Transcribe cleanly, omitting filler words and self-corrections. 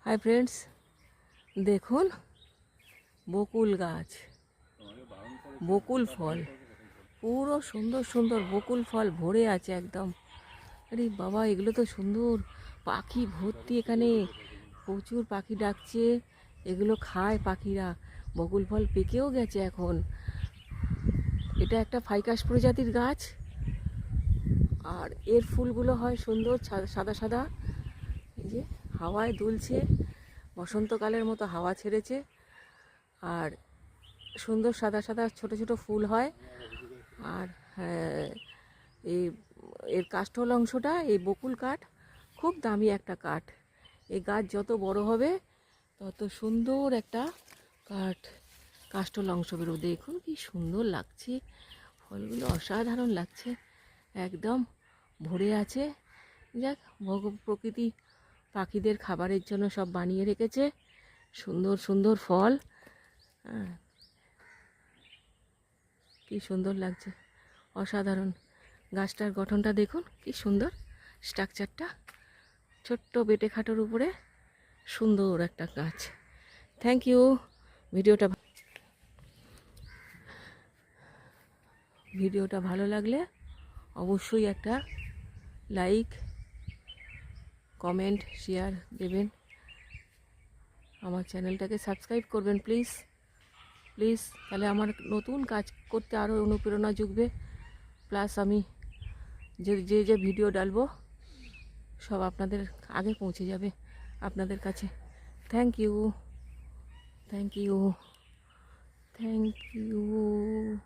Hi friends, দেখুন বকুল গাছ, বকুল ফল, পুরো সুন্দর সুন্দর বকুল ফল ভরে আছে একদম। আরে বাবা, এগুলো তো সুন্দর, পাখি ভর্তি এখানে, প্রচুর পাখি ডাকছে, এগুলো খায় পাখিরা। বকুল ফল পেকেও গেছে এখন। এটা একটা ফাইকাস প্রজাতির গাছ, আর এর ফুলগুলো হয় সুন্দর সাদা সাদা। এই যে হাওয়ায় দুলছে, বসন্তকালের মতো হাওয়া ছেড়েছে, আর সুন্দর সাদা সাদা ছোট ছোট ফুল হয়। আর এই এর কাষ্ঠল অংশটা, এই বকুল কাঠ খুব দামি একটা কাঠ। এই গাছ যত বড় হবে তত সুন্দর একটা কাঠ, কাষ্ঠল অংশ বেরোবে। দেখুন কি সুন্দর লাগছে, ফলগুলো অসাধারণ লাগছে, একদম ভরে আছে। যাক, প্রকৃতি পাখিদের খাবারের জন্য সব বানিয়ে রেখেছে, সুন্দর সুন্দর ফল। হ্যাঁ, কি সুন্দর লাগছে, অসাধারণ। গাছটার গঠনটা দেখুন কি সুন্দর, স্ট্রাকচারটা ছোট্ট বেটে খাটোর উপরে সুন্দর একটা গাছ। Thank you. ভিডিওটা ভালো লাগলে অবশ্যই একটা লাইক, কমেন্ট, শেয়ার দেবেন। আমার চ্যানেলটাকে সাবস্ক্রাইব করবেন প্লিজ প্লিজ, তাহলে আমার নতুন কাজ করতে আরও অনুপ্রেরণা জুগবে। প্লাস আমি যে যে ভিডিও ডালবো সব আপনাদের আগে পৌঁছে যাবে আপনাদের কাছে। Thank you, thank you, thank you.